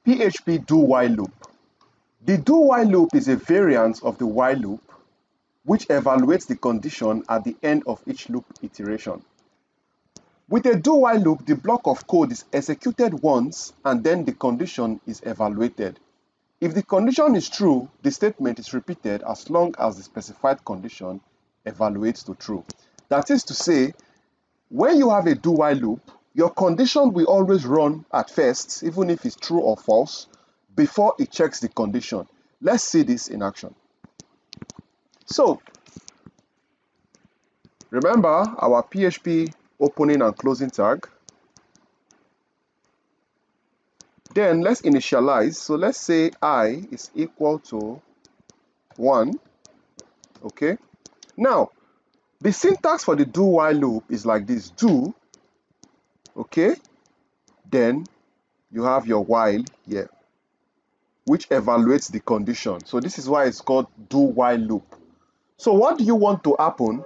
PHP Do While Loop. The do while loop is a variant of the while loop which evaluates the condition at the end of each loop iteration. With a do while loop, the block of code is executed once and then the condition is evaluated. If the condition is true, the statement is repeated as long as the specified condition evaluates to true. That is to say, when you have a do while loop, your condition will always run at first, even if it's true or false, before it checks the condition. Let's see this in action. So, remember our PHP opening and closing tag. Then let's initialize. So let's say I is equal to 1. Okay. Now, the syntax for the do while loop is like this. Do, okay, then you have your while here, which evaluates the condition. So this is why it's called do while loop. So what do you want to happen?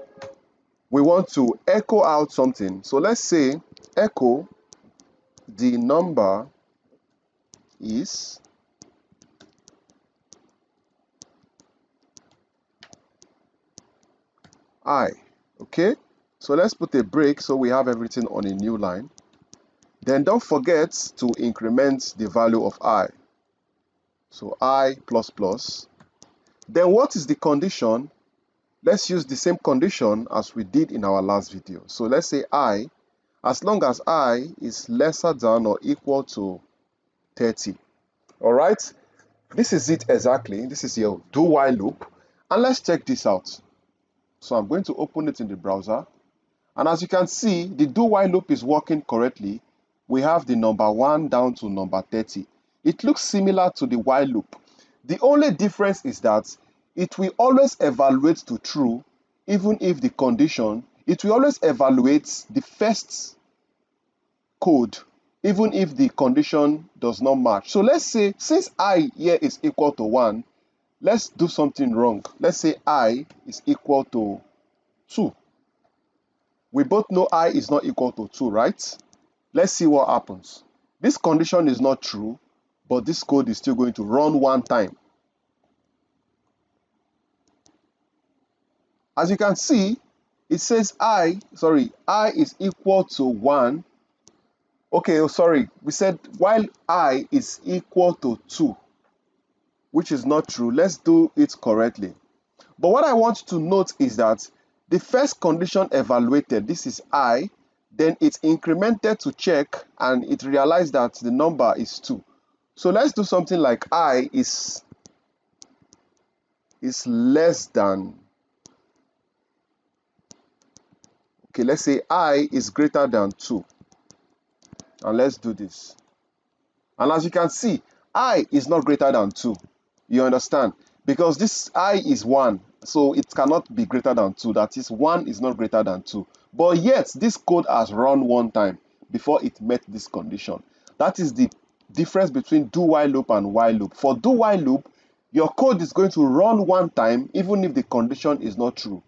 We want to echo out something. So let's say echo the number is I. Okay, so let's put a break so we have everything on a new line. Then don't forget to increment the value of I. So I plus plus. Then what is the condition? Let's use the same condition as we did in our last video. So let's say I, as long as I is lesser than or equal to 30. All right, this is it exactly. This is your do while loop. And let's check this out. So I'm going to open it in the browser. And as you can see, the do while loop is working correctly. We have the number 1 down to number 30. It looks similar to the while loop. The only difference is that it will always evaluate to true, even if the condition, it will always evaluate the first code, even if the condition does not match. So let's say, since I here is equal to 1, let's do something wrong. Let's say I is equal to 2. We both know I is not equal to 2, right? Let's see what happens. This condition is not true, but this code is still going to run one time. As you can see, it says I is equal to 1. Okay, sorry, we said while I is equal to 2, which is not true. Let's do it correctly. But what I want to note is that the first condition evaluated, this is I, then it's incremented to check and it realized that the number is 2. So let's do something like I is less than, okay, let's say I is greater than 2. And let's do this. And as you can see, I is not greater than 2. You understand? Because this I is 1, so it cannot be greater than 2. That is, 1 is not greater than 2. But yet, this code has run one time before it met this condition. That is the difference between do while loop and while loop. For do while loop, your code is going to run one time even if the condition is not true.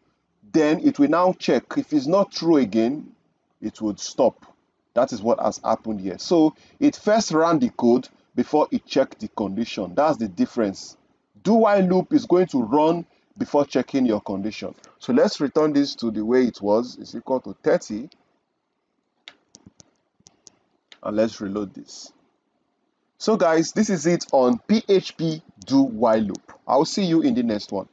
Then it will now check. If it's not true again, it would stop. That is what has happened here. So it first ran the code before it checked the condition. That's the difference. Do while loop is going to run before checking your condition. So let's return this to the way it was. It's equal to 30. And let's reload this. So guys, this is it on PHP Do While Loop. I'll see you in the next one.